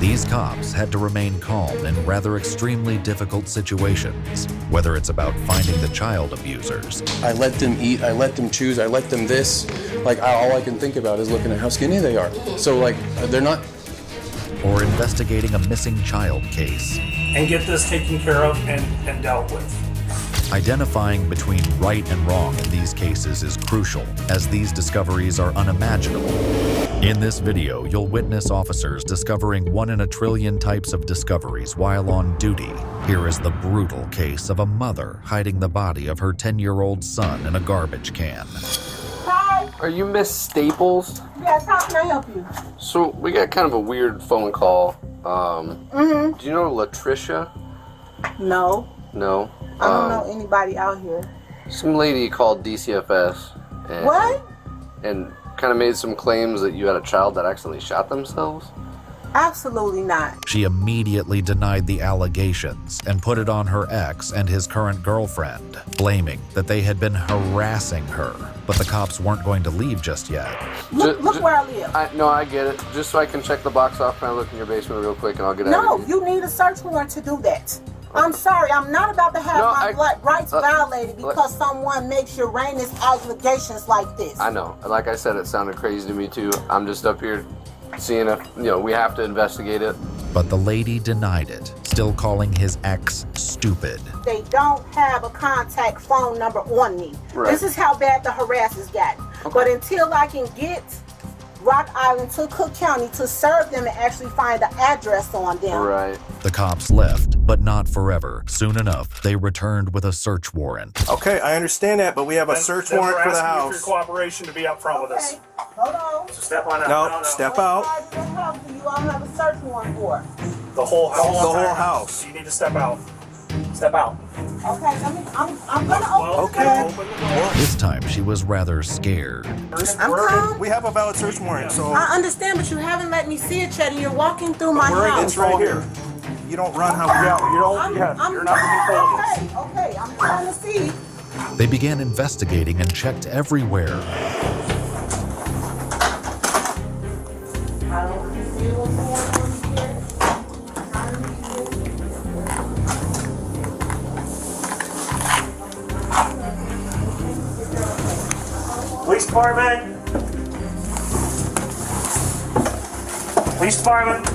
These cops had to remain calm in rather extremely difficult situations, whether it's about finding the child abusers. I let them eat, I let them choose, I let them this. Like, all I can think about is looking at how skinny they are. So, like, they're not... Or investigating a missing child case. And get this taken care of and dealt with. Identifying between right and wrong in these cases is crucial, as these discoveries are unimaginable. In this video, you'll witness officers discovering 1 in a trillion types of discoveries while on duty. Here is the brutal case of a mother hiding the body of her 10-year-old son in a garbage can. Hi. Are you Miss Staples? Yes, how can I help you? So we got kind of a weird phone call. Do you know Latricia? No. No. I don't know anybody out here. Some lady called DCFS. And, What? And kind of made some claims that you had a child that accidentally shot themselves. Absolutely not. She immediately denied the allegations and put it on her ex and his current girlfriend, blaming that they had been harassing her. But the cops weren't going to leave just yet. Look where I live. No, I get it. Just so I can check the box off, can I look in your basement real quick and I'll get out No, of here? you need a search warrant to do that. I'm sorry, I'm not about to have my rights violated because someone makes your heinous allegations like this. I know. Like I said, it sounded crazy to me too. I'm just up here seeing if, we have to investigate it. But the lady denied it, still calling his ex stupid. They don't have a contact phone number on me. Right. This is how bad the harassers got. Okay. But until I can get Rock Island to Cook County to serve them and actually find the address on them. Right. The cops left, but not forever. Soon enough, they returned with a search warrant. Okay, I understand that, but we have a search warrant for the house. For your cooperation to be up front with us. Hold on. So step on out. No, step out. You all have a search warrant for. The whole house. The whole house. You need to step out. Step out. Okay, I'm gonna open Okay. the door. This time, she was rather scared. I'm calm. We have a valid search warrant, so I understand, but you haven't let me see it yet, and you're walking through my house. it's right here. You don't run how we You don't. You're not gonna be told. Okay, I'm trying to see. They began investigating and checked everywhere. I don't see what's going on here. Police department. Police department.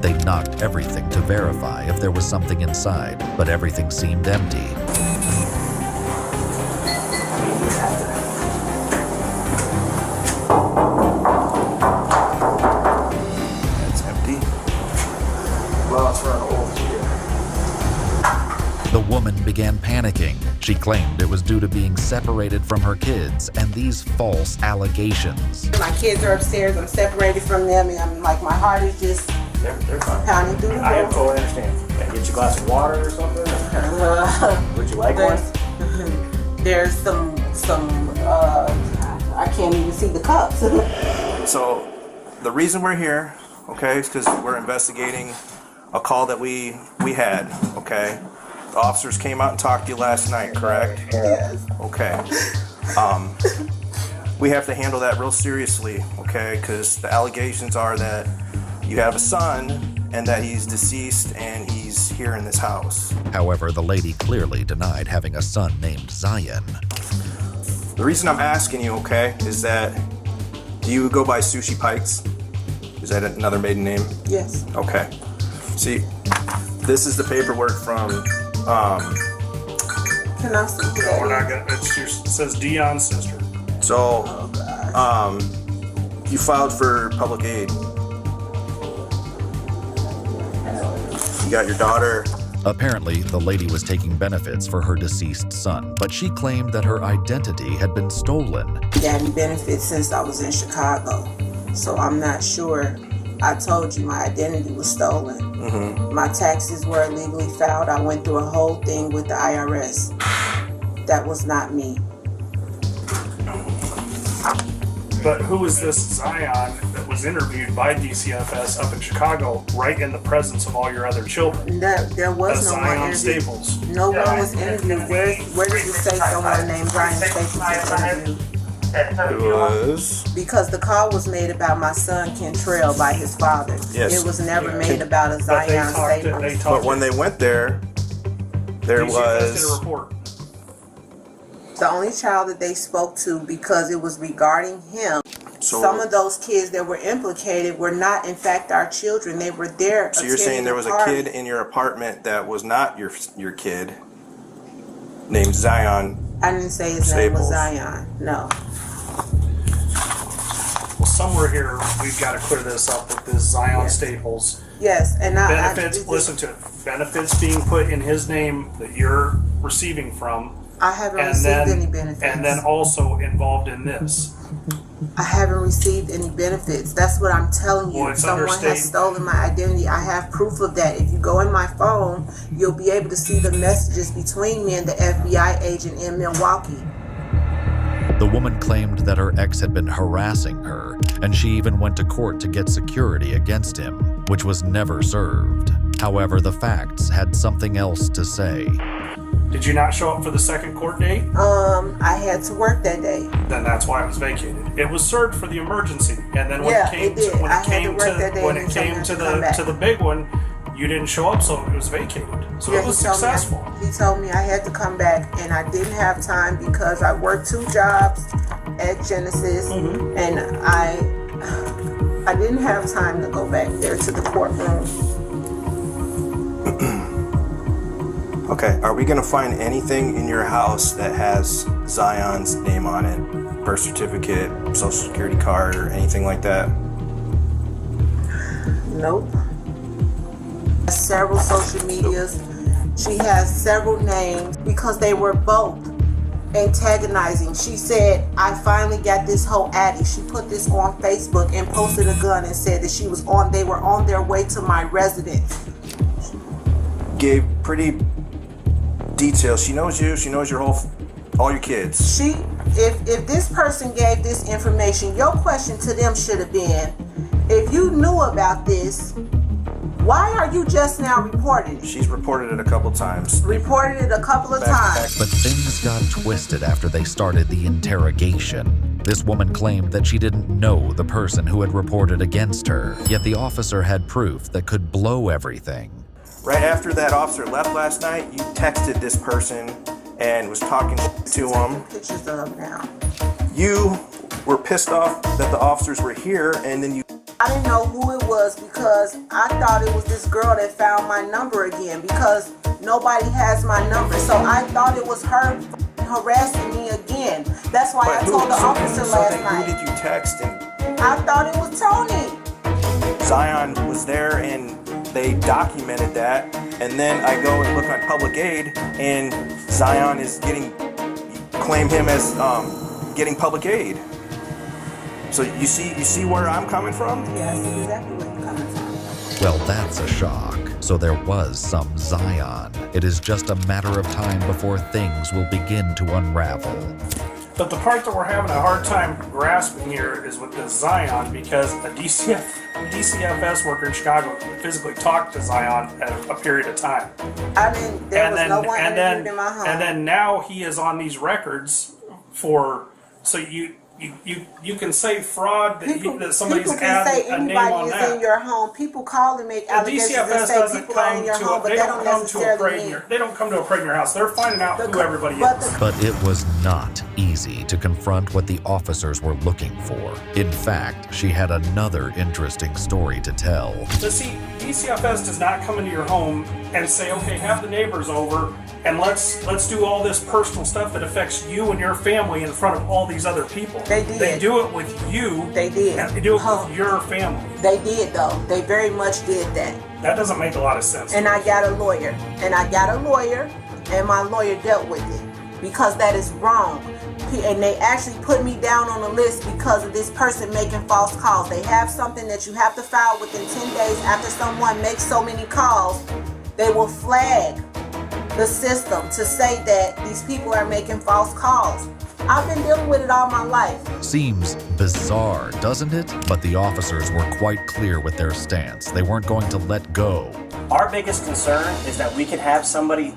They knocked everything to verify if there was something inside, but everything seemed empty. It's empty. Well, it's run old. The woman began panicking. She claimed it was due to being separated from her kids and these false allegations. My kids are upstairs. I'm separated from them, and I'm like, my heart is just They're fine. pounding through the I door. totally understand. Can I get you a glass of water or something? Would you like one? There's some I can't even see the cups. So, the reason we're here, okay, is because we're investigating a call that we had, okay? The officers came out and talked to you last night, correct? Yes. Okay. We have to handle that real seriously, okay? Because the allegations are that you have a son and that he's deceased and he's here in this house. However, the lady clearly denied having a son named Zion. The reason I'm asking you, okay, is that do you go by Sushi Pikes? Is that another maiden name? Yes. Okay. See, this is the paperwork from, Can I see who We're that not gonna. It says Dion's sister. so, you filed for public aid. You got your daughter. Apparently, the lady was taking benefits for her deceased son, but she claimed that her identity had been stolen. Daddy benefits since I was in Chicago, so I'm not sure. I told you my identity was stolen. My taxes were illegally filed. I went through a whole thing with the IRS. That was not me. But who is this Zion that was interviewed by DCFS up in Chicago right in the presence of all your other children? There was no one Zion interviewed. Staples. No one was interviewed. Where does it say someone named Zion Staples was interviewed? It was. Because the call was made about my son Kentrell by his father. Yes. It was never made about a But they Zion talked. Staples. But when they went there, there DCFS did a was. report. The only child that they spoke to, because it was regarding him, So, some of those kids that were implicated were not in fact our children. They were there. so you're saying there was a attending kid in your apartment that was not your kid, named Zion. I didn't say his name was Staples. Zion. No. Well, somewhere here we've got to clear this up with this Zion Staples. Yes, and Benefits, listen to it. Benefits being put in his name that you're receiving from. I haven't And received then, any benefits. and then also involved in this. I haven't received any benefits. That's what I'm telling you. Well, it's Someone understated. has stolen my identity. I have proof of that. If you go in my phone, you'll be able to see the messages between me and the FBI agent in Milwaukee. The woman claimed that her ex had been harassing her, and she even went to court to get security against him, which was never served. However, the facts had something else to say. Did you not show up for the second court date? I had to work that day. Then that's why it was vacated. It was served for the emergency, and then when Yeah, it came it did. to when I it had to came work to that day when and it he told came me to to come back. the big one, you didn't show up, so it was vacated. So Yeah, it was he told me successful. He told me I had to come back, and I didn't have time because I worked 2 jobs at Genesis, and I didn't have time to go back there to the courtroom. Okay, are we gonna find anything in your house that has Zion's name on it? Birth certificate, social security card, or anything like that? Nope. Several social medias. She has several names because they were both antagonizing. She said, I finally got this whole Addie. She put this on Facebook and posted a gun and said that they were on their way to my residence. Gave pretty details. She knows you. She knows all your kids. If this person gave this information, your question to them should have been, if you knew about this, why are you just now reporting it? She's reported it a couple times. Reported it a couple of times. But things got twisted after they started the interrogation. This woman claimed that she didn't know the person who had reported against her, yet the officer had proof that could blow everything. Right after that officer left last night, you texted this person and was talking to him. Pictures of now. You were pissed off that the officers were here, and then you. I didn't know who it was because I thought it was this girl that found my number again because nobody has my number. So I thought it was her harassing me again. That's why I told the officer last night. Who did you text? And I thought it was Tony. Zion was there, and they documented that. And then I go and look on public aid, and Zion is claim him as getting public aid. So you see where I'm coming from? Yeah, I see exactly where you're coming from. Well, that's a shock. So there was some Zion. It is just a matter of time before things will begin to unravel. But the part that we're having a hard time grasping here is with this Zion, because a DCFS worker in Chicago physically talked to Zion at a period of time. I mean, there was no one interviewed in my home. And then now he is on these records for, so you can say fraud that somebody's people can say added a name anybody on is that. in your home. People call and make The allegations and DCFS say doesn't people are come in your to home, but they they don't don't come to a necessarily parade in mean. your, they don't come to a parade in your house. They're finding out who everybody but is. But it was not easy to confront what the officers were looking for. In fact, she had another interesting story to tell. But see, DCFS does not come into your home and say, okay, have the neighbors over and let's do all this personal stuff that affects you and your family in front of all these other people. They did. They do it with you. They did. And they do it with your family. They did, though. They very much did that. That doesn't make a lot of sense. And I got a lawyer. And my lawyer dealt with it because that is wrong. And they actually put me down on the list because of this person making false calls. They have something that you have to file within 10 days after someone makes so many calls. They will flag the system to say that these people are making false calls. I've been dealing with it all my life. Seems bizarre, doesn't it? But the officers were quite clear with their stance. They weren't going to let go. Our biggest concern is that we can have somebody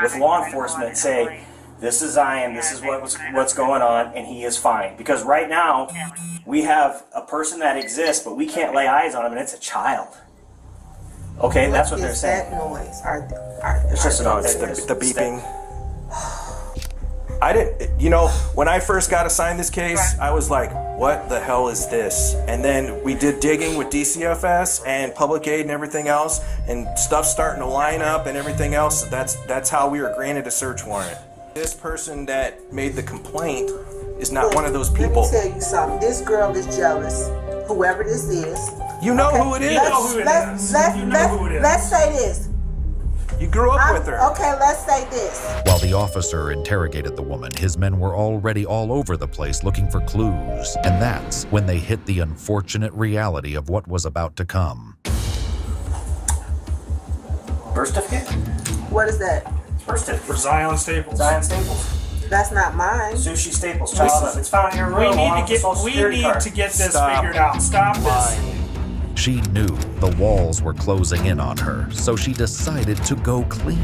with law enforcement say, this is Zion, this is what's going on, and he is fine. Because right now, we have a person that exists, but we can't lay eyes on him, and it's a child. Okay, that's what they're saying. That noise? It's just a noise. It's the beeping. I didn't, when I first got assigned this case, I was like, what the hell is this? And then we did digging with DCFS and public aid and everything else, and stuff starting to line up and everything else. That's how we were granted a search warrant. This person that made the complaint is not one of those people. Let me tell you something. This girl is jealous. Whoever this is. You know who it is. Let's say this. You grew up with her. Okay, let's say this. While the officer interrogated the woman, his men were already all over the place looking for clues. And that's when they hit the unfortunate reality of what was about to come. Birth certificate? What is that? Birth certificate. For Zion Staples. Zion Staples. That's not mine. Sushi Staples. Child. It's found in your room. We need to get this figured out. Stop this. She knew the walls were closing in on her, so she decided to go clean.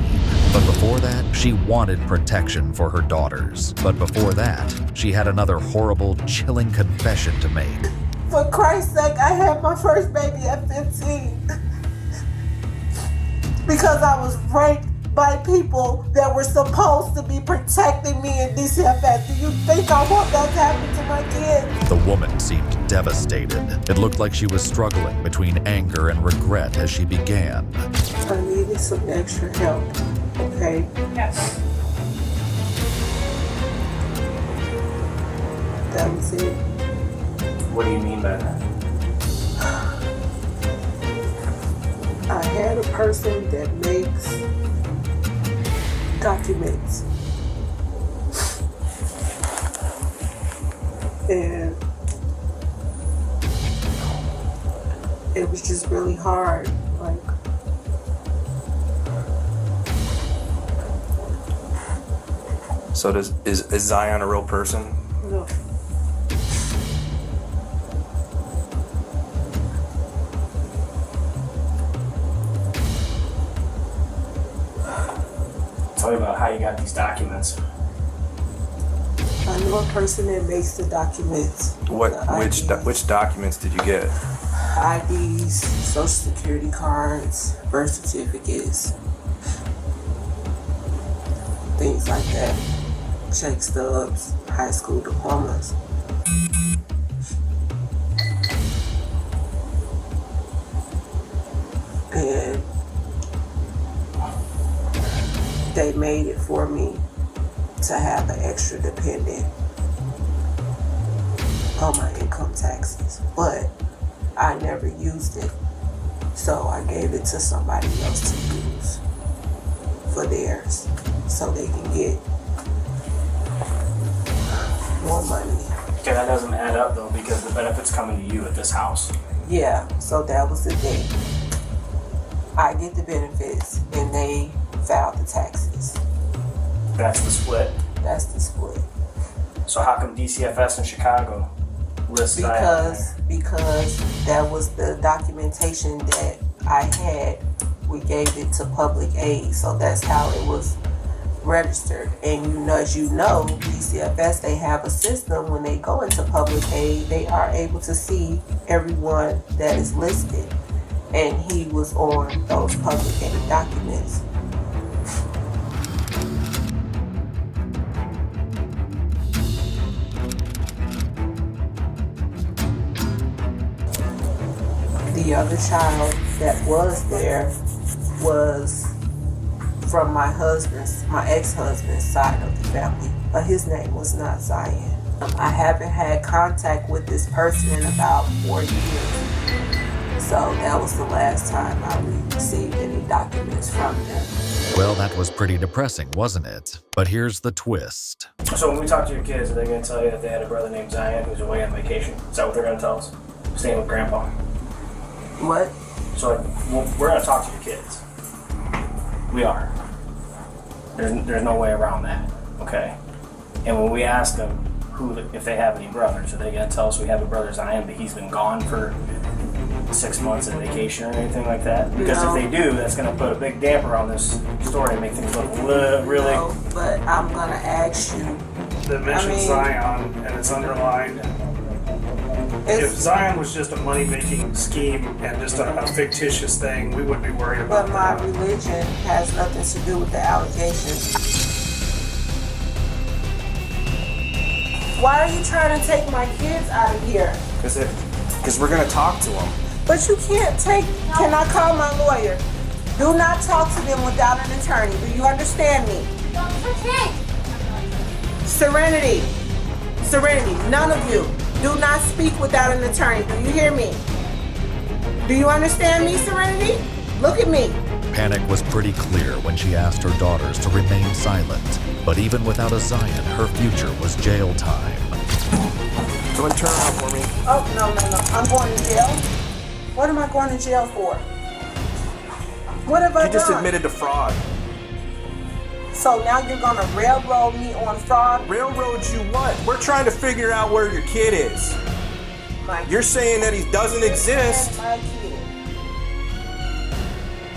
But before that, she wanted protection for her daughters. But before that, she had another horrible, chilling confession to make. For Christ's sake, I had my first baby at 15. Because I was raped by people that were supposed to be protecting me in DCFS. Do you think I want that to happen to my kids? The woman seemed devastated. It looked like she was struggling between anger and regret as she began. I needed some extra help, okay? Yes. That was it. What do you mean by that? I had a person that makes documents. And it was just really hard. Like, So is Zion a real person? no. Tell me about how you got these documents. I know a person that makes the documents. Which documents did you get? IDs, social security cards, birth certificates, things like that. Check stubs, high school diplomas. And they made it for me to have an extra dependent on my income taxes, but I never used it, so I gave it to somebody else to use for theirs, so they can get more money. Okay, that doesn't add up though, because the benefit's coming to you at this house. Yeah, so that was the thing. I get the benefits, and they file the taxes. That's the split. That's the split. So how come DCFS in Chicago lists Because that was the documentation that I had. We gave it to public aid, so that's how it was registered. And as you know, DCFS, they have a system when they go into public aid, they are able to see everyone that is listed. And he was on those public aid documents. The other child that was there was from my ex-husband's side of the family, but his name was not Zion. I haven't had contact with this person in about 4 years, so that was the last time I received any documents from them. Well, that was pretty depressing, wasn't it? But here's the twist. So when we talk to your kids, are they going to tell you that they had a brother named Zion who's away on vacation? Is that what they're going to tell us? Staying with grandpa? What? So we're going to talk to your kids. We are. There's no way around that, okay? And when we ask them, if they have any brothers. Are they going to tell us we have a brother Zion, but he's been gone for 6 months on vacation or anything like that? Because if they do, that's going to put a big damper on this story and make things look really. No, but I'm going to ask you. That mentions Zion, and it's underlined. If Zion was just a money-making scheme and just a fictitious thing, we wouldn't be worried about But my that. religion has nothing to do with the allegations. Why are you trying to take my kids out of here? Because we're gonna talk to him. But you can't take. Can I call my lawyer? Do not talk to them without an attorney. Do you understand me? Serenity. Serenity. None of you. Do not speak without an attorney. Do you hear me? Do you understand me, Serenity? Look at me. Panic was pretty clear when she asked her daughters to remain silent. But even without a Zion, her future was jail time. Go and turn around for me. Oh, no. I'm going to jail. What am I going to jail for? What have I done? You just admitted to fraud. So now you're going to railroad me on fraud? Railroad you what? We're trying to figure out where your kid is. You're saying that he doesn't exist. My kid.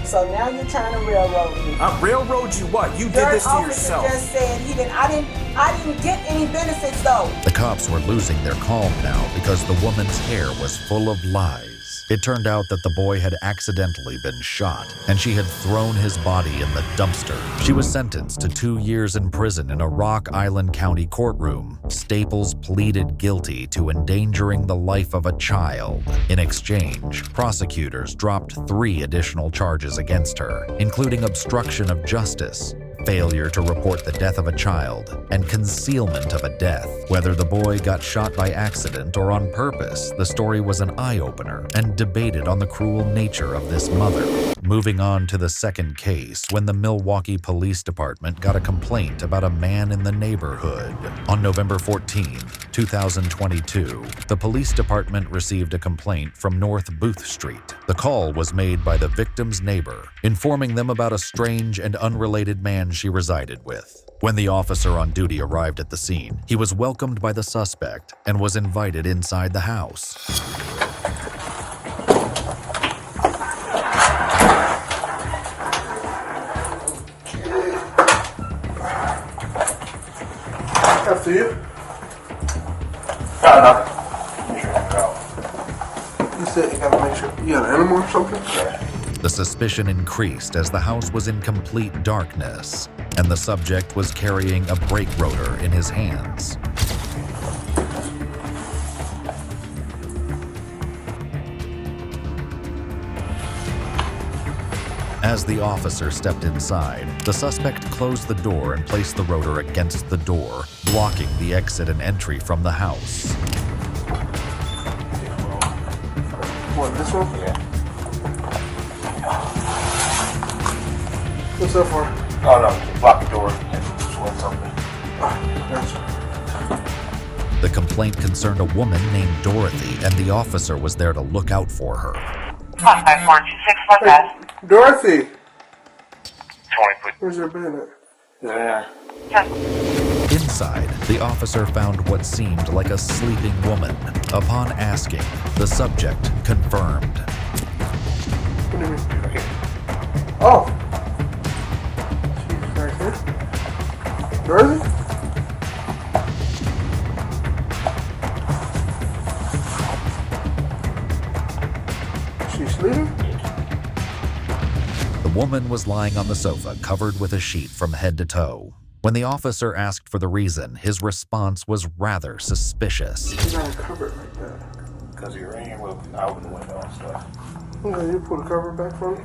So now you're trying to railroad me. Railroad you what? You did this to yourself. Just said he didn't. I didn't get any benefits though. The cops were losing their calm now because the woman's hair was full of lies. It turned out that the boy had accidentally been shot, and she had thrown his body in the dumpster. She was sentenced to 2 years in prison in a Rock Island County courtroom. Staples pleaded guilty to endangering the life of a child. In exchange, prosecutors dropped 3 additional charges against her, including obstruction of justice, failure to report the death of a child, and concealment of a death. Whether the boy got shot by accident or on purpose, the story was an eye-opener and debated on the cruel nature of this mother. Moving on to the second case, when the Milwaukee Police Department got a complaint about a man in the neighborhood. On November 14, 2022, the police department received a complaint from North Booth Street. The call was made by the victim's neighbor, informing them about a strange and unrelated man she resided with. When the officer on duty arrived at the scene, he was welcomed by the suspect and was invited inside the house. After you. You said you gotta make sure you got an animal or something? The suspicion increased as the house was in complete darkness, and the subject was carrying a brake rotor in his hands. As the officer stepped inside, the suspect closed the door and placed the rotor against the door, blocking the exit and entry from the house. What, this one? Yeah. What's that for? Oh no, block the door and just want something. The complaint concerned a woman named Dorothy, and the officer was there to look out for her. Suspect 426, what's that? Dorothy! Where's your bed at? Yeah. Inside, the officer found what seemed like a sleeping woman. Upon asking, the subject confirmed. What do you mean? Oh! She's right here. Dorothy? She's sleeping? The woman was lying on the sofa, covered with a sheet from head to toe. When the officer asked for the reason, his response was rather suspicious. You got it covered like that. Because you're in here, we'll open the window and stuff. Okay, you pull the cover back for me?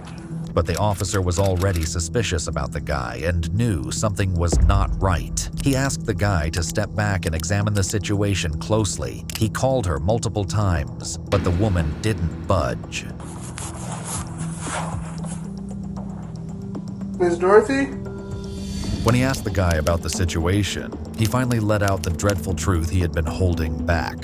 But the officer was already suspicious about the guy and knew something was not right. He asked the guy to step back and examine the situation closely. He called her multiple times, but the woman didn't budge. Miss Dorothy? When he asked the guy about the situation, he finally let out the dreadful truth he had been holding back.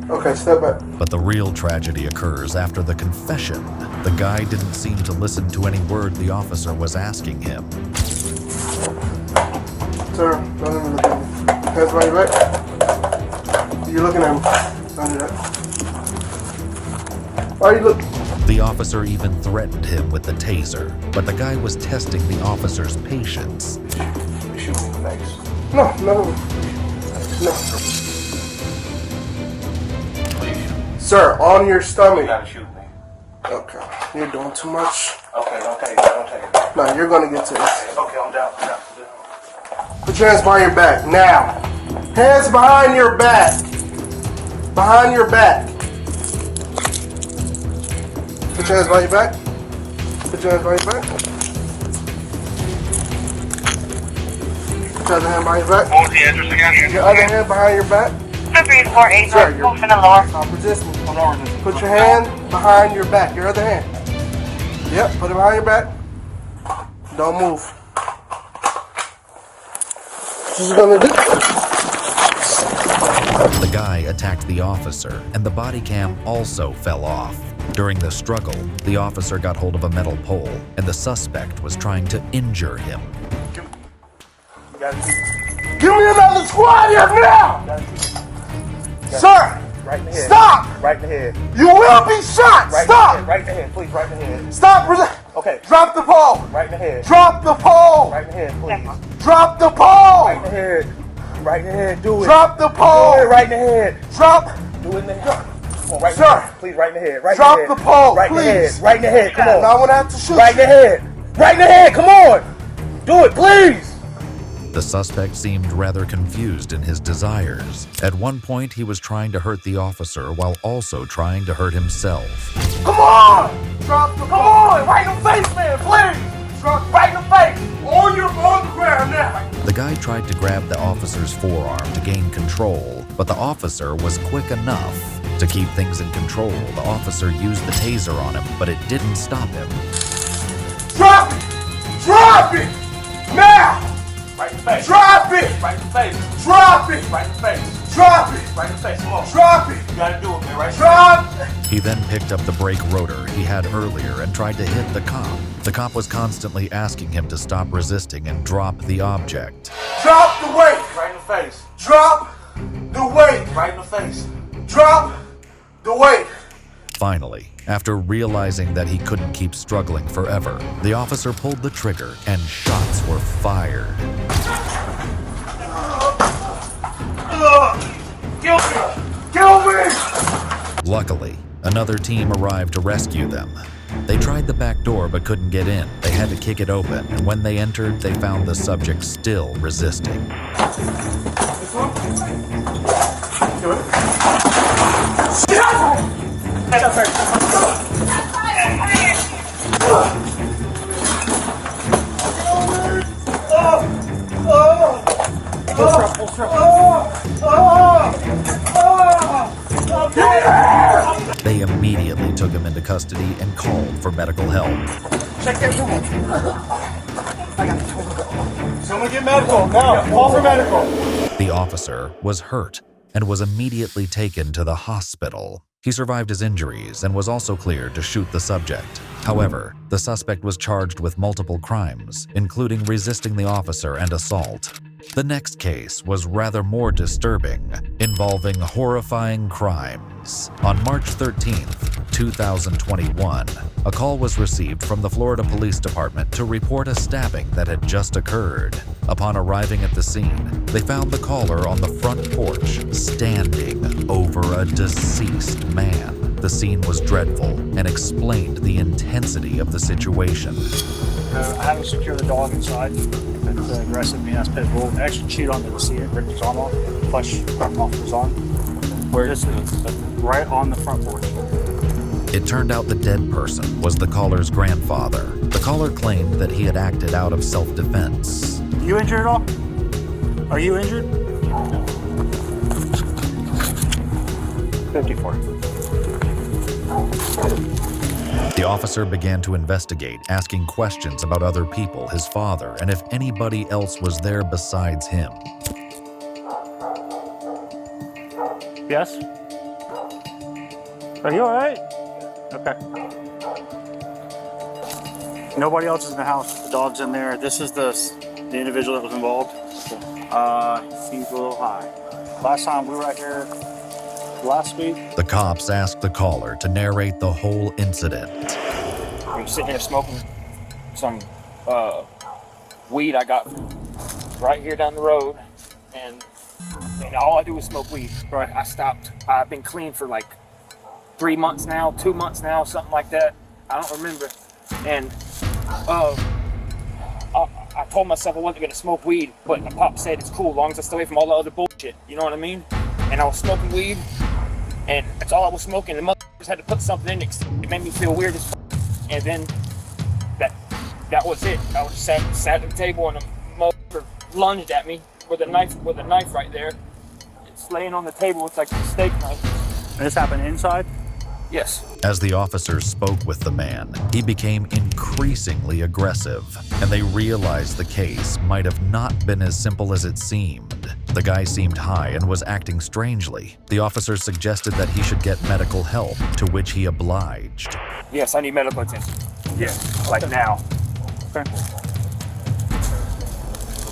Okay, step back. But the real tragedy occurs after the confession. The guy didn't seem to listen to any word the officer was asking him. Sir, don't even look at me. Hands behind your back. You're looking at me. Don't do that. Why are you looking? The officer even threatened him with the taser, but the guy was testing the officer's patience. You shoot me in the face. No. Please shoot me. Sir, on your You stomach. gotta shoot me. Okay. You're doing too much. Okay, don't take it. No, you're gonna get to this. Okay, I'm down. Put your hands behind your back. Now. Hands behind your back. Behind your back. Put your hands behind your back. Put your hands behind your back. Put your other hand behind your back. What was the address again? Your other hand behind your back. 348 Sir, North Wolf in the lower. Stop resisting. Put your hand behind your back. Your other hand. Yep, put it behind your back. Don't move. What you gonna do? The guy attacked the officer, and the body cam also fell off. During the struggle, the officer got hold of a metal pole, and the suspect was trying to injure him. Give me another squad here now! Sir! Right in the head. Stop! Right in the head. You will be shot! Right Stop! In the head. Right in the head, please. Right in the head. Stop! Okay. Drop the pole! Right in the head. Drop the pole! Right in the head, please. Drop the pole! Right in the head. Right in the head. Do it. Drop the Do pole! it right in the head. Drop! Do it in the head. Come on, right in Sir. the head. Please, right in the head. Right Drop in the head. the pole, Right in the please. head. Right in the head. Come on. Now I'm gonna have to shoot Right in the head. Right in the head. Come on. Do it, please. The suspect seemed rather confused in his desires. At one point, he was trying to hurt the officer while also trying to hurt himself. Come on! Drop the pole! Come on! Right in the face, man, please! Drop right in the face! On the ground now! The guy tried to grab the officer's forearm to gain control, but the officer was quick enough. To keep things in control, the officer used the taser on him, but it didn't stop him. Drop it! Drop it! Now! Right in the face. Drop it! Right in the face. Drop it! Right in the face. Drop it! Right in the face. Come on. Drop it! You gotta do it, man. Right in the Drop it! He then picked up the brake rotor he had earlier and tried to hit the cop. The cop was constantly asking him to stop resisting and drop the object. Drop the weight! Right in the face. Drop the weight! Right in the face. Drop the weight! Finally, after realizing that he couldn't keep struggling forever, the officer pulled the trigger and shots were fired. Kill me! Kill me! Luckily, another team arrived to rescue them. They tried the back door but couldn't get in. They had to kick it open, and when they entered, they found the subject still resisting. They immediately took him into custody and called for medical help. Check that room. Someone get medical now. Call for medical. The officer was hurt and was immediately taken to the hospital. He survived his injuries and was also cleared to shoot the subject. However, the suspect was charged with multiple crimes, including resisting the officer and assault. The next case was rather more disturbing, involving horrifying crimes. On March 13th, 2021, a call was received from the Florida Police Department to report a stabbing that had just occurred. Upon arriving at the scene, they found the caller on the front porch, standing over a deceased man. The scene was dreadful and explained the intensity of the situation. I haven't secured the dog inside. It's aggressive, mean-ass pit bull. I actually chewed on the seat, ripped his arm off, flesh come off his arm. Where is it? Right on the front porch. It turned out the dead person was the caller's grandfather. The caller claimed that he had acted out of self-defense. You injured at all? Are you injured? 54. The officer began to investigate, asking questions about other people, his father, and if anybody else was there besides him. Yes? Are you alright? Okay. Nobody else is in the house. The dog's in there. This is the individual that was involved. So Seems a little high. Last time we were out here last week. The cops asked the caller to narrate the whole incident. I'm sitting here smoking some weed I got right here down the road, and all I do is smoke weed. Right, I stopped. I've been clean for like 3 months now, 2 months now, something like that. I don't remember. And I told myself I wasn't gonna smoke weed, but my pop said it's cool as long as I stay away from all the other bullshit. You know what I mean? And I was smoking weed, and that's all I was smoking. The motherfuckers had to put something in it. It made me feel weird as fuck. And then that was it. I was sat at the table, and a motherfucker lunged at me with a knife right there. It's laying on the table. It's like a steak knife. And this happened inside? Yes. As the officers spoke with the man, he became increasingly aggressive, and they realized the case might have not been as simple as it seemed. The guy seemed high and was acting strangely. The officers suggested that he should get medical help, to which he obliged. Yes, I need medical attention. Yeah, like now. Okay.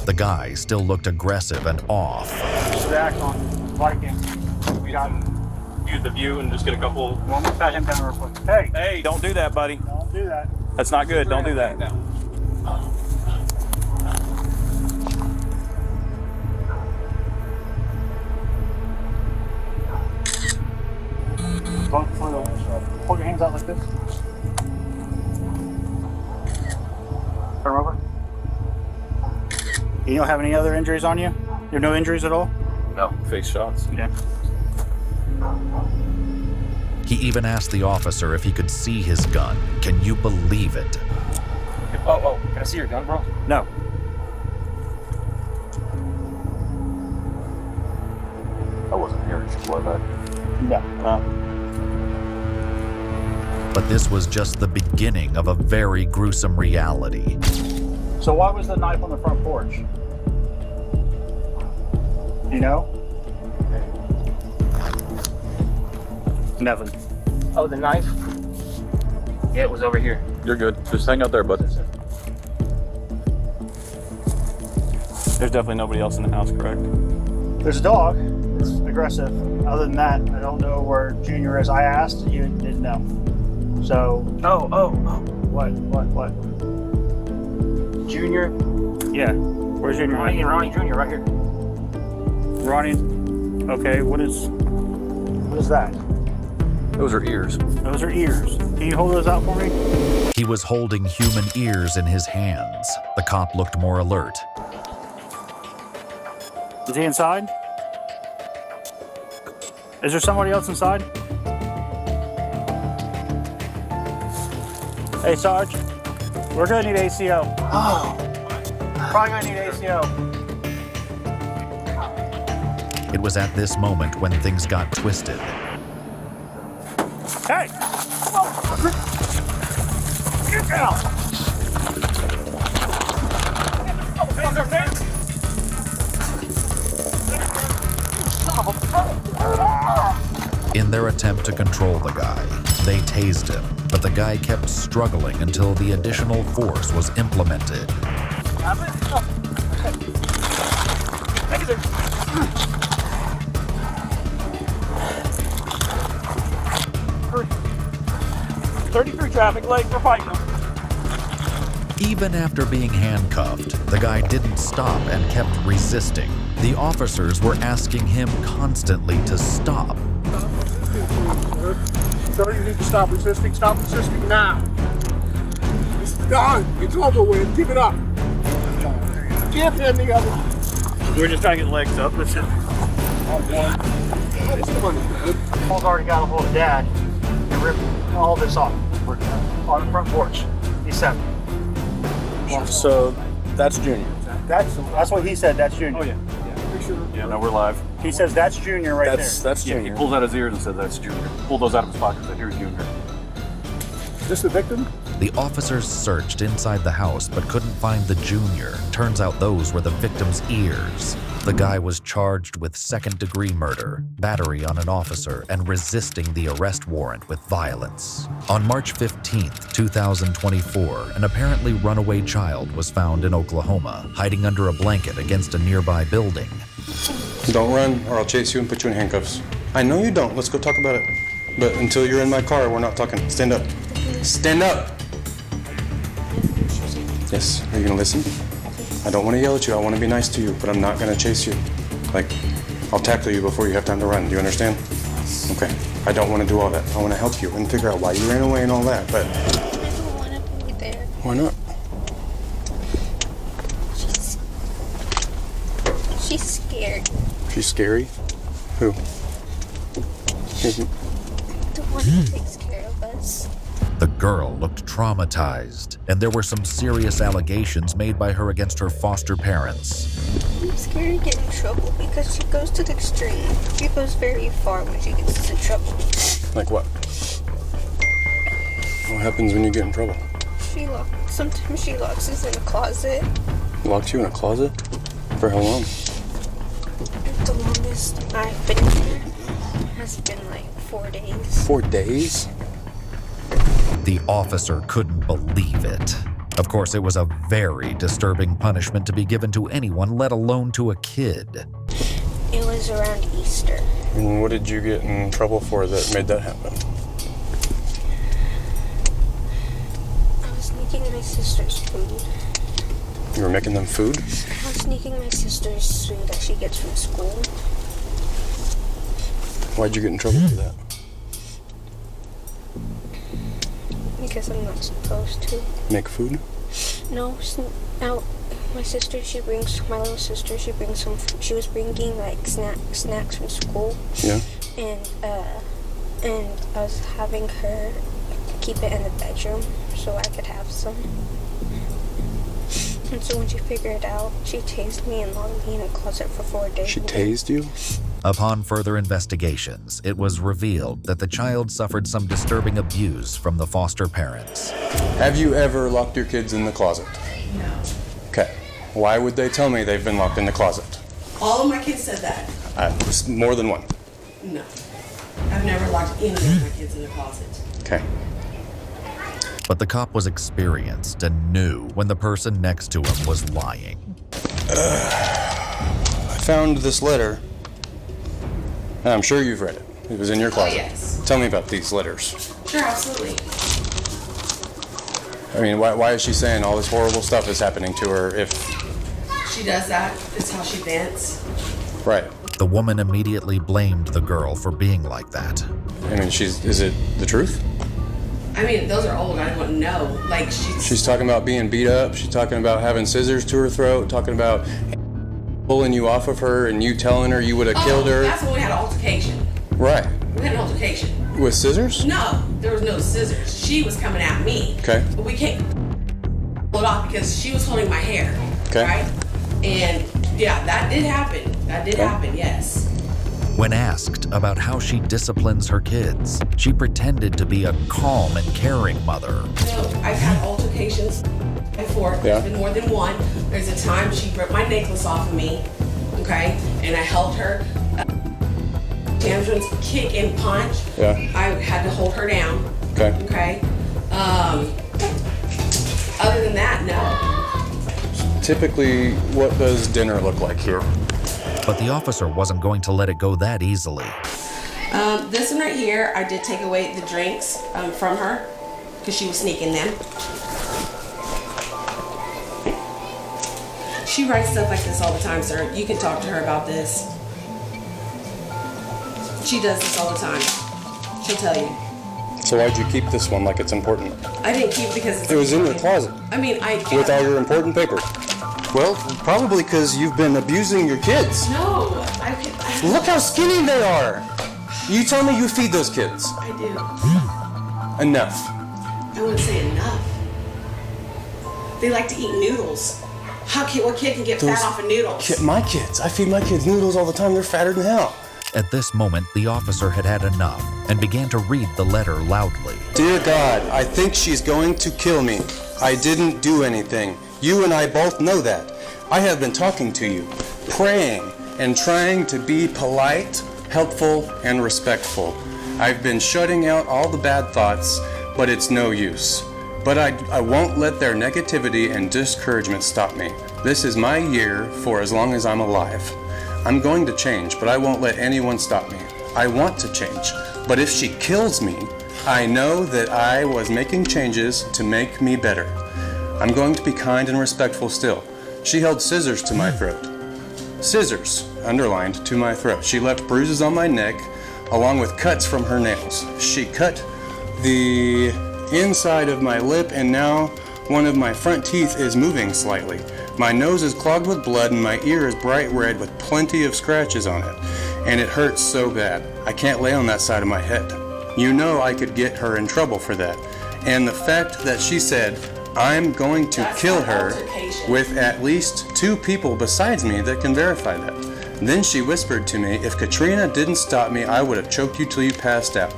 The guy still looked aggressive and off. Should act on Viking. We got use the view and just get a couple. Well, we'll pat him down real quick. Hey! Hey, don't do that, buddy. Don't do that. That's not good. Don't do that. Hold your hands out like this. Turn over. You don't have any other injuries on you? You have no injuries at all? No. Face shots. Yeah. He even asked the officer if he could see his gun. Can you believe it? Oh, can I see your gun, bro? No. I wasn't here, was I? No. But this was just the beginning of a very gruesome reality. So why was the knife on the front porch? You know? Nothing. Oh, the knife? Yeah, it was over here. You're good. Just hang out there, bud. There's definitely nobody else in the house, correct? There's a dog. It's aggressive. Other than that, I don't know where Junior is. I asked, you didn't know. So. Oh. What? Junior? Yeah. Where's Junior? Ronnie Jr. right here. Ronnie? Okay, what is that? Those are ears. Those are ears. Can you hold those out for me? He was holding human ears in his hands. The cop looked more alert. Is he inside? Is there somebody else inside? Hey, Sarge. We're gonna need ACO. Oh. Probably gonna need ACO. It was at this moment when things got twisted. Hey! Get down! In their attempt to control the guy, they tased him, but the guy kept struggling until the additional force was implemented. Traffic light for fighting. Even after being handcuffed, the guy didn't stop and kept resisting. The officers were asking him constantly to stop. Sir, you need to stop resisting. Stop resisting now. It's done. It's over with. Give it up. Give him the other. We're just trying to get legs up. Listen. Paul's already got a hold of Dad and ripped all this off. We're on the front porch. He's 7. So that's Junior. That's what he said. That's Junior. Oh yeah. Yeah, no, we're live. He says that's Junior right That's Junior. He pulls out his ears and says that's Junior. Pulled those out of his pocket and said, here's Junior. this the victim? The officers searched inside the house but couldn't find the junior. Turns out those were the victim's ears. The guy was charged with second-degree murder, battery on an officer, and resisting the arrest warrant with violence. On March 15, 2024, an apparently runaway child was found in Oklahoma, hiding under a blanket against a nearby building. Don't run, or I'll chase you and put you in handcuffs. I know you don't. Let's go talk about it. But until you're in my car, we're not talking. Stand up. Stand up! Yes, are you gonna listen? I don't want to yell at you. I want to be nice to you, but I'm not gonna chase you. Like, I'll tackle you before you have time to run. Do you understand? Okay. I don't want to do all that. I want to help you and figure out why you ran away and all that, but... I don't want to be there. Why not? She's scared. She's scary? Who? The one who takes care of us. The girl looked traumatized, and there were some serious allegations made by her against her foster parents. I'm scared to get in trouble because she goes to the extreme. She goes very far when she gets into trouble. Like what? What happens when you get in trouble? Sometimes she locks us in a closet. Locks you in a closet? For how long? The longest I've been here has been like 4 days. 4 days? The officer couldn't believe it. Of course, it was a very disturbing punishment to be given to anyone, let alone to a kid. It was around Easter. And what did you get in trouble for that made that happen? I was sneaking my sister's food. You were making them food? I was sneaking my sister's food that she gets from school. Why'd you get in trouble for that? Because I'm not supposed to. Make food? No, my sister, my little sister, she was bringing like snacks from school. Yeah. And I was having her keep it in the bedroom so I could have some. And so when she figured it out, she tased me and locked me in a closet for 4 days. She tased you? Upon further investigations, it was revealed that the child suffered some disturbing abuse from the foster parents. Have you ever locked your kids in the closet? No. Okay. Why would they tell me they've been locked in the closet? All of my kids said that. More than one. No. I've never locked any of my kids in the closet. Okay. But the cop was experienced and knew when the person next to him was lying. I found this letter. And I'm sure you've read it. It was in your closet. Oh, yes. Tell me about these letters. Sure, absolutely. I mean, why is she saying all this horrible stuff is happening to her if... She does that. It's how she vents. Right. The woman immediately blamed the girl for being like that. I mean, is it the truth? I mean, those are old. I wouldn't know. Like, She's talking about being beat up. She's talking about having scissors to her throat. Talking about pulling you off of her and you telling her you would have killed her. That's when we had an altercation. Right. We had an altercation. With scissors? No, there was no scissors. She was coming at me. Okay. But we can't pull it off because she was holding my hair. Okay. Right? And yeah, that did happen. That did happen, yes. When asked about how she disciplines her kids, she pretended to be a calm and caring mother. No, I've had altercations before. Yeah. There's been more than one. There's a time she ripped my necklace off of me, okay? And I held her. Tantrums, kick and punch. Yeah. I had to hold her down. Okay. Okay. Other than that, no. Typically, what does dinner look like here? But the officer wasn't going to let it go that easily. This one right here, I did take away the drinks from her because she was sneaking them. She writes stuff like this all the time, sir. You can talk to her about this. She does this all the time. She'll tell you. So why'd you keep this one like it's important? I didn't keep it because it's... It was in your closet. I mean, With all your important paper. Well, probably because you've been abusing your kids. No, Look how skinny they are. You tell me you feed those kids. I do. Enough. I wouldn't say enough. They like to eat noodles. What kid can get fat off of noodles? My kids. I feed my kids noodles all the time. They're fatter than hell. At this moment, the officer had had enough and began to read the letter loudly. Dear God, I think she's going to kill me. I didn't do anything. You and I both know that. I have been talking to you, praying, and trying to be polite, helpful, and respectful. I've been shutting out all the bad thoughts, but it's no use. But I won't let their negativity and discouragement stop me. This is my year for as long as I'm alive. I'm going to change, but I won't let anyone stop me. I want to change, but if she kills me, I know that I was making changes to make me better. I'm going to be kind and respectful still. She held scissors to my throat. Scissors, underlined, to my throat. She left bruises on my neck, along with cuts from her nails. She cut the inside of my lip, and now one of my front teeth is moving slightly. My nose is clogged with blood, and my ear is bright red with plenty of scratches on it. And it hurts so bad. I can't lay on that side of my head. You know I could get her in trouble for that. And the fact that she said, I'm going to kill her with at least 2 people besides me that can verify that. Then she whispered to me, if Katrina didn't stop me, I would have choked you till you passed out.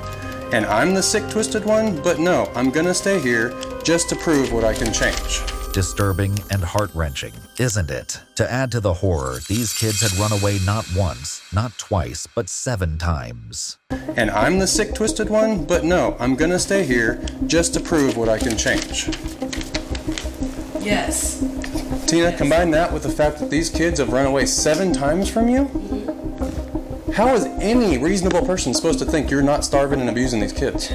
And I'm the sick, twisted one, but no, I'm gonna stay here just to prove what I can change. Disturbing and heart-wrenching, isn't it? To add to the horror, these kids had run away not once, not twice, but 7 times. And I'm the sick, twisted one, but no, I'm gonna stay here just to prove what I can change. Yes. Tina, combine that with the fact that these kids have run away 7 times from you? How is any reasonable person supposed to think you're not starving and abusing these kids?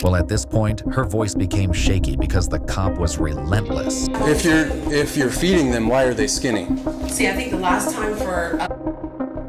Well, at this point, her voice became shaky because the cop was relentless. If you're feeding them, why are they skinny? See, I think the last time for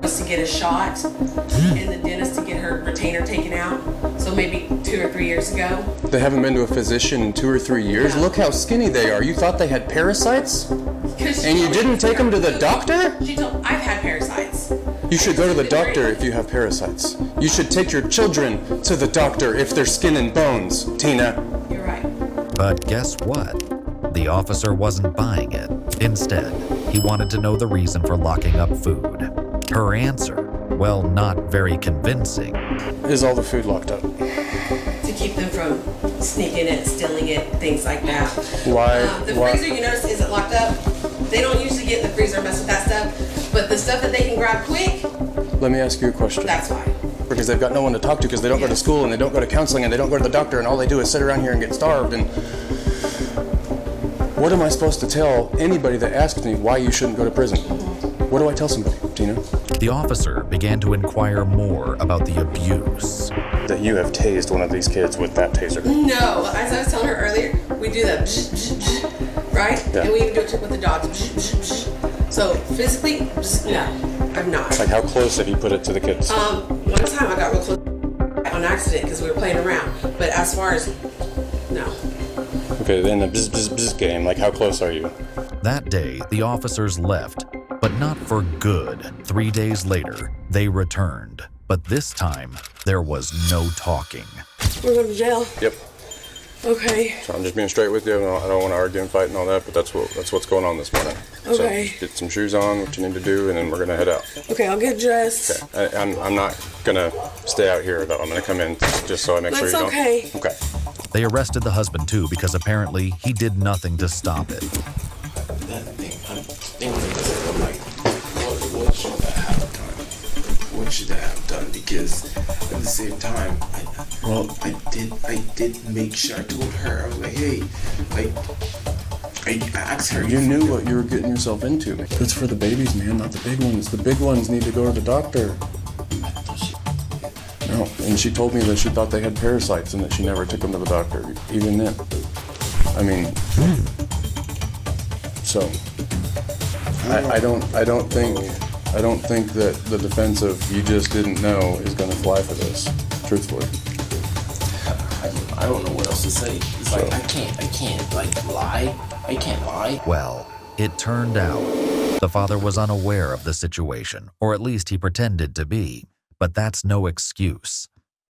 was to get a shot and the dentist to get her retainer taken out. So maybe 2 or 3 years ago. They haven't been to a physician in 2 or 3 years? No. Look how skinny they are. You thought they had parasites? And you didn't take them to the doctor? She told, I've had parasites. You should go to the doctor if you have parasites. You should take your children to the doctor if they're skin and bones, Tina. You're right. But guess what? The officer wasn't buying it. Instead, he wanted to know the reason for locking up food. Her answer, well, not very convincing. Is all the food locked up? To keep them from sneaking it, stealing it, things like that. Why? The freezer, you notice, isn't locked up. They don't usually get in the freezer and mess with that stuff. But the stuff that they can grab quick, Let me ask you a question. that's why. Because they've got no one to talk to because they don't go to school and they don't go to counseling and they don't go to the doctor and all they do is sit around here and get starved. And what am I supposed to tell anybody that asks me why you shouldn't go to prison? What do I tell somebody, Tina? The officer began to inquire more about the abuse. That you have tased one of these kids with that taser. No, as I was telling her earlier, we do that, right? Yeah. And we even do it with the dogs. So physically, no, I'm not. Like how close have you put it to the kids? One time I got real close on accident because we were playing around. But as far as, no. Okay, then the bzz game, like how close are you? That day, the officers left, but not for good. 3 days later, they returned. But this time, there was no talking. We're going to jail. Yep. Okay. So I'm just being straight with you. I don't want to argue and fight and all that, but that's what's going on this morning. Okay. So get some shoes on, what you need to do, and then we're gonna head out. Okay, I'll get dressed. Okay. I'm not gonna stay out here though. I'm gonna come in just so I make sure you don't. That's okay. Okay. They arrested the husband too because apparently he did nothing to stop it. That thing, I'm thinking like, what should I have done? What should I have done? Because at the same time, I did make sure I told her. I was like, hey, like, I asked her. You knew what you were getting yourself into. It's for the babies, man, not the big ones. The big ones need to go to the doctor. No, and she told me that she thought they had parasites and that she never took them to the doctor, even then. I mean, so I don't think that the defense of you just didn't know is going to fly for this, truthfully. I don't know what else to say. It's like I can't like lie. I can't lie. Well, it turned out the father was unaware of the situation, or at least he pretended to be. But that's no excuse.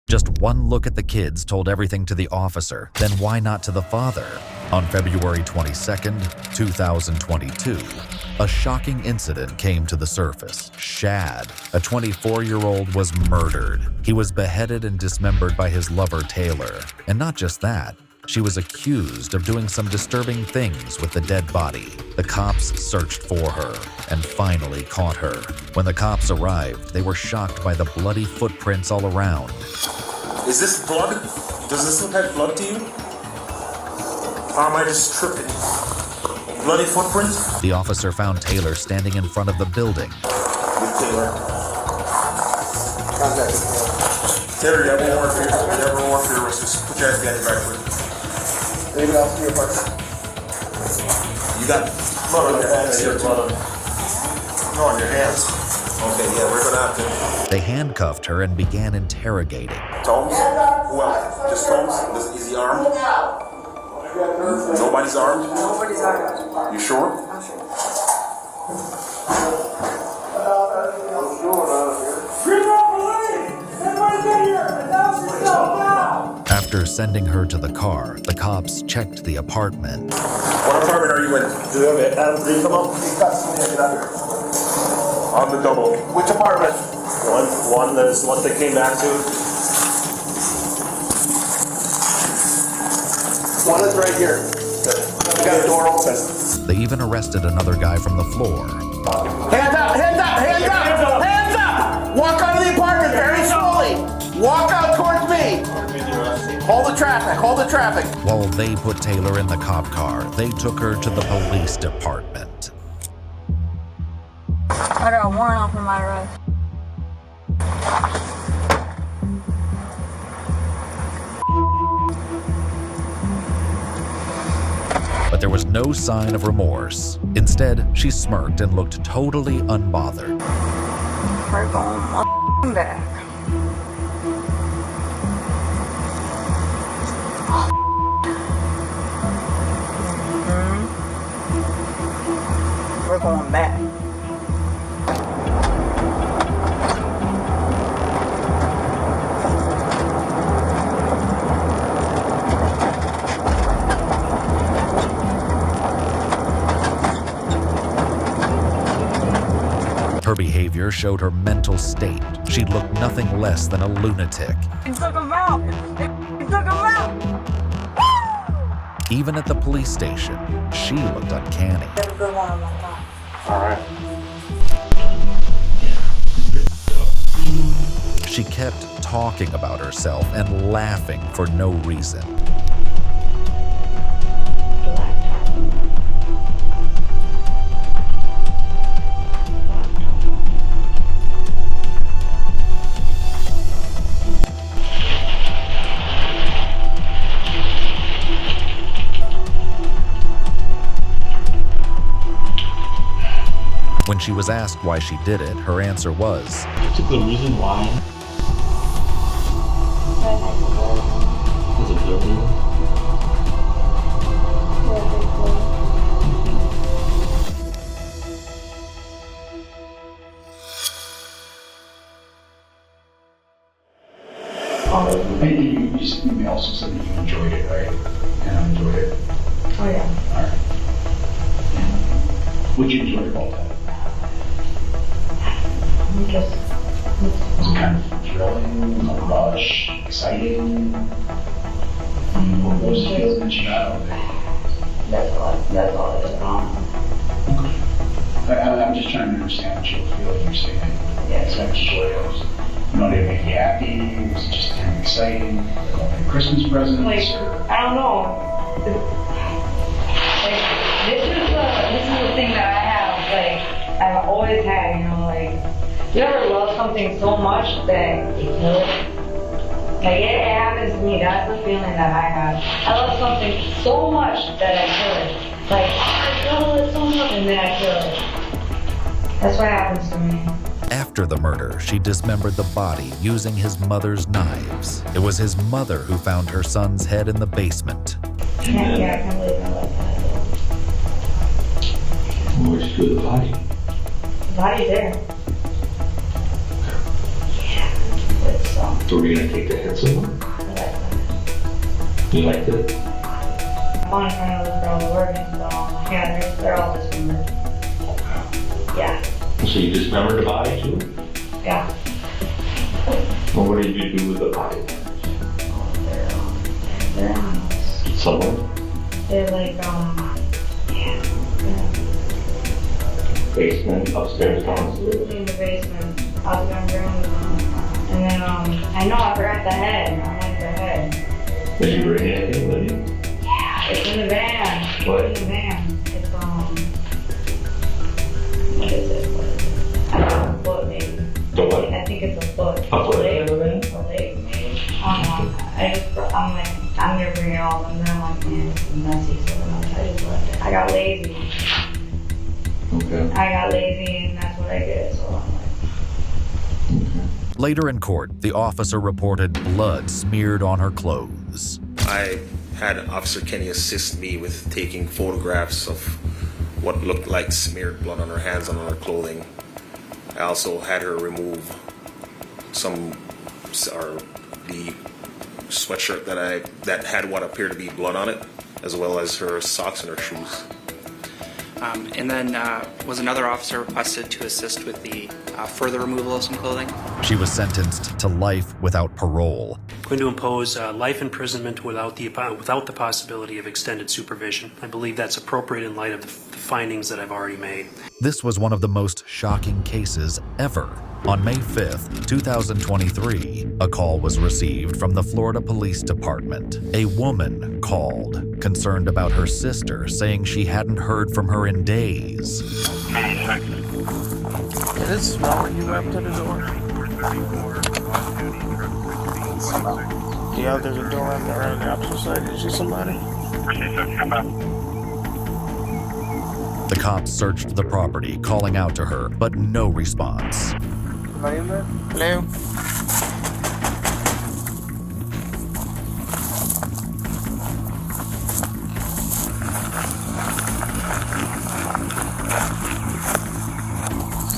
Just one look at the kids told everything to the officer, then why not to the father? On February 22nd, 2022, a shocking incident came to the surface. Shad, a 24-year-old, was murdered. He was beheaded and dismembered by his lover, Taylor. And not just that, she was accused of doing some disturbing things with the dead body. The cops searched for her and finally caught her. When the cops arrived, they were shocked by the bloody footprints all around. Is this blood? Does this look like blood to you? Or am I just tripping? Bloody footprints? The officer found Taylor standing in front of the building. With Taylor. Taylor, you have one more for your, wrist. Just put your hands behind your back, please. Anything else in your pocket? You got blood on your hands here, blood on. No, on your hands. Okay, yeah, we're gonna have to. They handcuffed her and began interrogating. Tomes? Who else? Just Tomes? Is he armed? Nobody's armed? Nobody's armed. You sure? I'm sure. After sending her to the car, the cops checked the apartment. What apartment are you in? Do you have it? Adam, please come up. On the double. Which apartment? One that is what they came back to. One is right here. We got the door open. They even arrested another guy from the floor. Hands up, hands up, hands up, hands up! Walk out of the apartment very slowly. Walk out towards me. Hold the traffic, hold the traffic. While they put Taylor in the cop car, they took her to the police department. I got a warrant out for my arrest. But there was no sign of remorse. Instead, she smirked and looked totally unbothered. We're going back. We're going back. Her behavior showed her mental state. She looked nothing less than a lunatic. He took him out! He took him out! Even at the police station, she looked uncanny. Alright. She kept talking about herself and laughing for no reason. When she was asked why she did it, her answer was, particular reason why? Is it building? You just also said that you enjoyed it, right? And I enjoyed it. Oh yeah. Alright. What'd you enjoy about that? Just Was it kind of thrilling, a rush, exciting? What was the feeling that you got out of it? that's all it is. I'm just trying to understand what you're feeling. You're saying it's not joyous. You know, did it make you happy? Was it just kind of exciting? Like Christmas presents? Like, or? I don't know. Like, this is the thing that I have, like, I've always had, you know, like, you ever love something so much that you kill it? Like, it happens to me. That's the feeling that I have. I love something so much that I kill it. Like, I love it so much, and then I kill it. That's what happens to me. After the murder, she dismembered the body using his mother's knives. It was his mother who found her son's head in the basement. I can't believe I like that. Where'd you do the body? The body's there. So we're gonna take the head somewhere? You liked it? phone friend of the girl working, so yeah, they're all dismembered. Yeah. So you dismembered the body too? Yeah. Well, what did you do with the body? They're in the house. Somewhere? They're like, yeah. Basement, upstairs, downstairs? In the basement. I was going around with them. And then, I know I forgot the head. I wanted the head. Did you bring anything with you? Yeah, it's in the van. What? It's in the van. It's, what is it? I think it's a foot, maybe. The what? I think it's a foot. A foot in the van? A leg, maybe. I don't know. I'm like, I'm gonna bring it all, and then I'm like, man, it's messy, so then I just left it. I got lazy. Okay. I got lazy, and that's what I did, so I'm like. Later in court, the officer reported blood smeared on her clothes. I had Officer Kenny assist me with taking photographs of what looked like smeared blood on her hands and on her clothing. I also had her remove the sweatshirt that had what appeared to be blood on it, as well as her socks and her shoes. And then was another officer requested to assist with the further removal of some clothing. She was sentenced to life without parole. Going to impose life imprisonment without the possibility of extended supervision. I believe that's appropriate in light of the findings that I've already made. This was one of the most shocking cases ever. On May 5th, 2023, a call was received from the Florida Police Department. A woman called, concerned about her sister, saying she hadn't heard from her in days. Did it smell when you went up to the door? Yeah, there's a door on the opposite side. Is there somebody? The cops searched the property, calling out to her, but no response. Somebody in there? Hello?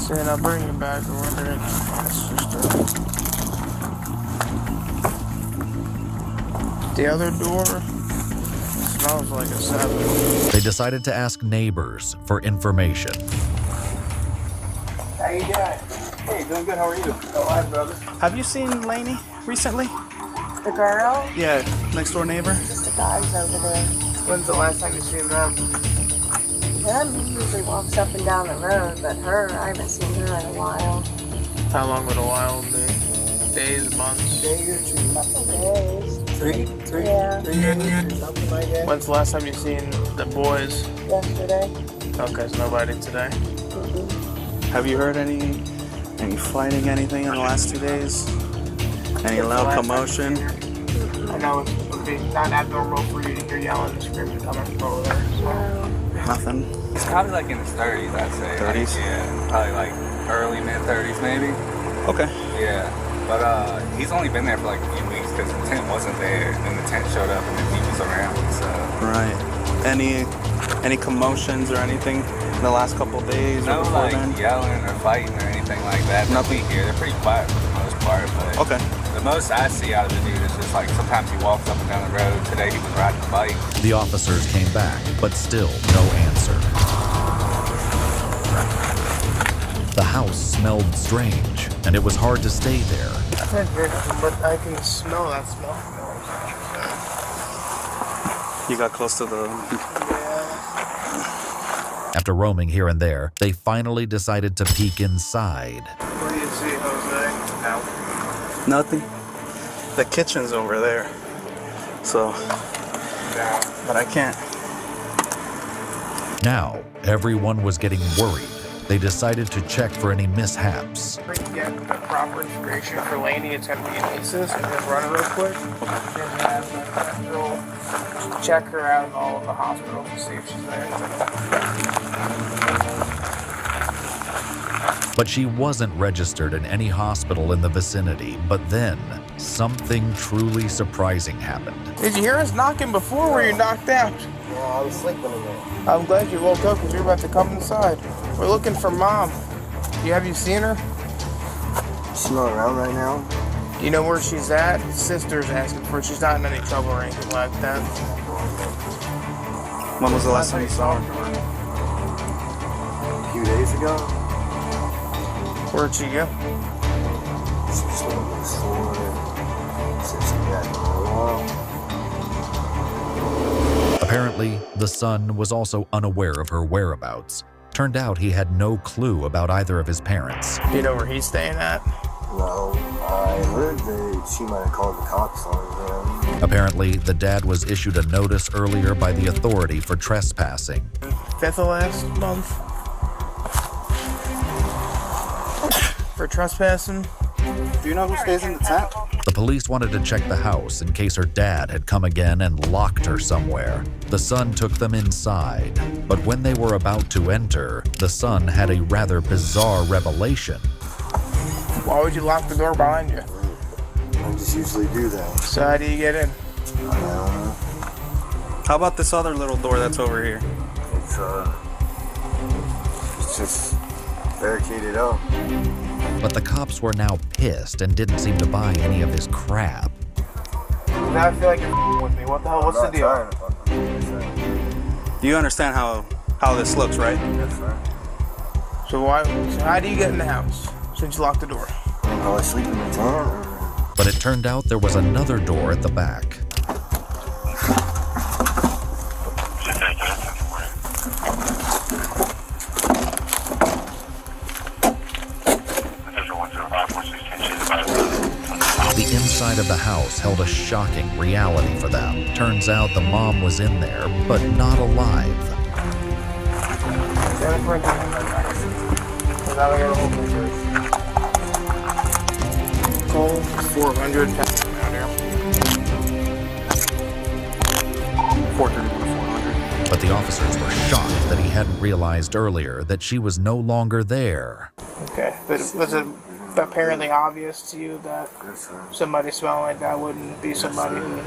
Saying I'll bring you back or wondering. The other door smells like a 7. They decided to ask neighbors for information. How you doing? Hey, doing good. How are you? Oh, hi, brother. Have you seen Lainey recently? The girl? Yeah, next door neighbor. Just the dogs over there. When's the last time you seen them? He usually walks up and down the road, but her, I haven't seen her in a while. How long would a while be? Days, months? Day or two. Couple days. Three? Yeah. 3 days or something like that? When's the last time you seen the boys? Yesterday. Okay, so nobody today? Have you heard any fighting, anything in the last 2 days? Any loud commotion? I know it would be not abnormal for you to hear yelling and screaming coming from over there. So. Nothing? He's probably like in his 30s, I'd say. 30s? Like, yeah, probably like early, mid-30s maybe. Okay. Yeah, but he's only been there for like a few weeks because the tent wasn't there, and the tent showed up and he was around, so. Right. Any commotions or anything in the last couple of days? No, or before like then? yelling or fighting or anything like that. Nothing here. They're pretty quiet for the most part, but okay. The most I see out of the dude is just like sometimes he walks up and down the road. Today he was riding a bike. The officers came back, but still no answer. The house smelled strange, and it was hard to stay there. I can't hear nothing, but I can smell that smell. You got close to the... After roaming here and there, they finally decided to peek inside. What do you see, Jose? No. Nothing. The kitchen's over there. So... Yeah. But I can't. Now, everyone was getting worried. They decided to check for any mishaps. Get the proper information for Lainey. It's going to be an ACES. I'm going to run it real quick. We'll check her out of all of the hospitals and see if she's there. But she wasn't registered in any hospital in the vicinity. But then, something truly surprising happened. Did you hear us knocking before? Were you knocked out? Yeah, I was sleeping in there. I'm glad you woke up because you're about to come inside. We're looking for Mom. Have you seen her? She's not around right now. Do you know where she's at? Sister's asking for her. She's not in any trouble or anything like that. When was the last time you saw her? A few days ago. Where'd she go? She just went to the store and said she got in a while. Apparently, the son was also unaware of her whereabouts. Turned out he had no clue about either of his parents. Do you know where he's staying at? No, I heard that she might have called the cops on him. Apparently, the dad was issued a notice earlier by the authority for trespassing. 5th of last month. For trespassing. Do you know who stays in the tent? The police wanted to check the house in case her dad had come again and locked her somewhere. The son took them inside, but when they were about to enter, the son had a rather bizarre revelation. Why would you lock the door behind you? I just usually do that. So how do you get in? I don't know. How about this other little door that's over here? It's just barricaded up. But the cops were now pissed and didn't seem to buy any of his crap. Now I feel like you're with me. What the hell? What's the deal? Do you understand how this looks, right? Yes, sir. So how do you get in the house since you locked the door? I sleep in the tent. But it turned out there was another door at the back. The inside of the house held a shocking reality for them. Turns out the mom was in there, but not alive. Call 400 down here. 430. But the officers were shocked that he hadn't realized earlier that she was no longer there. Okay, but was it apparently obvious to you that somebody smelling like that wouldn't be somebody who...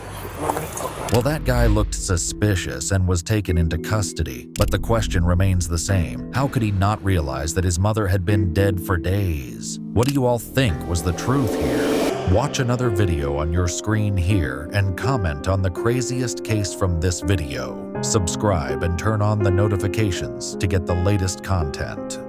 Well, that guy looked suspicious and was taken into custody, but the question remains the same. How could he not realize that his mother had been dead for days? What do you all think was the truth here? Watch another video on your screen here and comment on the craziest case from this video. Subscribe and turn on the notifications to get the latest content.